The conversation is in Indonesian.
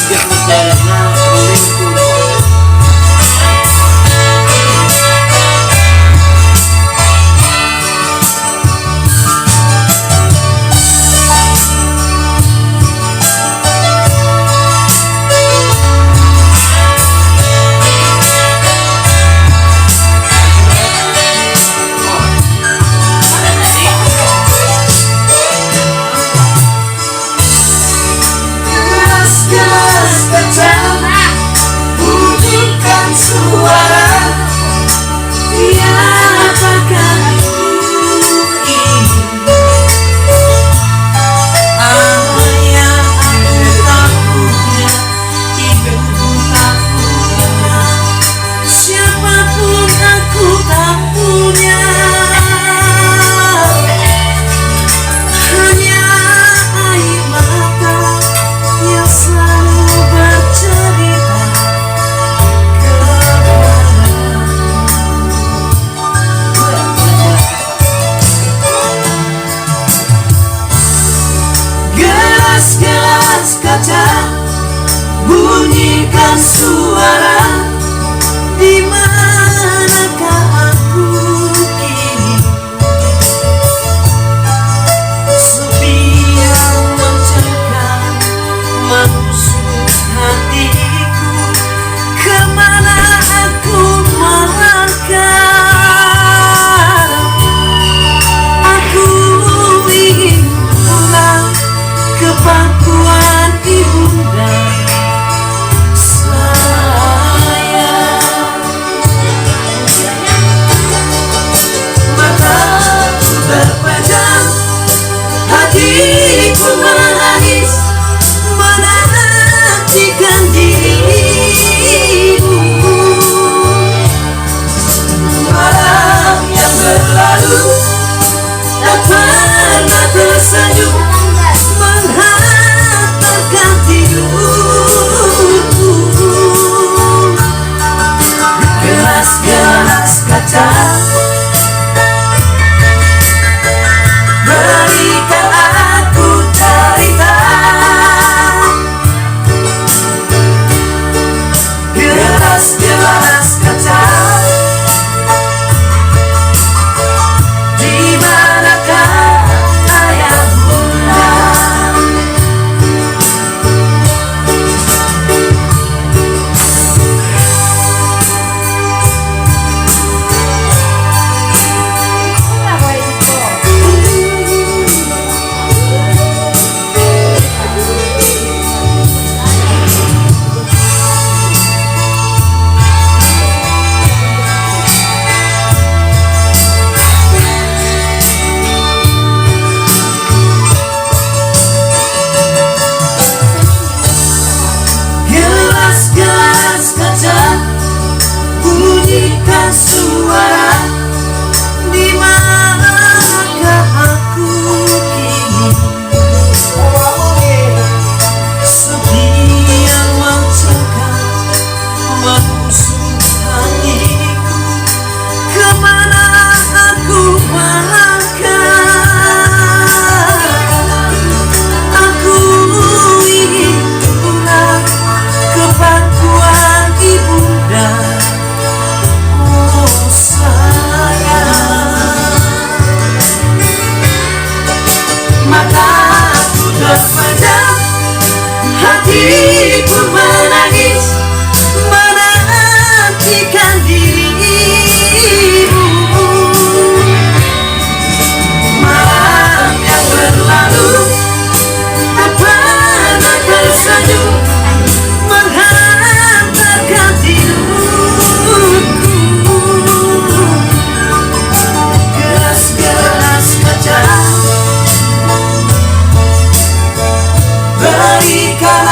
biar percayaannya rolling tuh. Gelas kaca bunyikan suara, di manakah aku kini? Sepi yang mencengkam menusuk hatiku, kemana aku melangkah? Aku ingin pulang ke pangkuan ibunda sayang. Mataku terpejam, hatiku menangis menantikan dirimu. Malam yang berlalu tak pernah tersenyum menghantarkan tidurku. Gelas-gelas kaca berikan aku cerita. Gelas-gelas kaca, di manakah ayah bunda? Gelas-gelas kaca bunyikan suara, di manakah aku kini? Sepi yang mencengkam menusuk hatiku, kemana aku melangkah? Aku ingin pulang ke pangkuan ibunda, oh sayang. Mataku terpejam, hatiku menangis menantikan dirimu. Malam yang berlalu tak pernah tersenyum menghantarkan tidurku. Gelas-gelas kaca berikan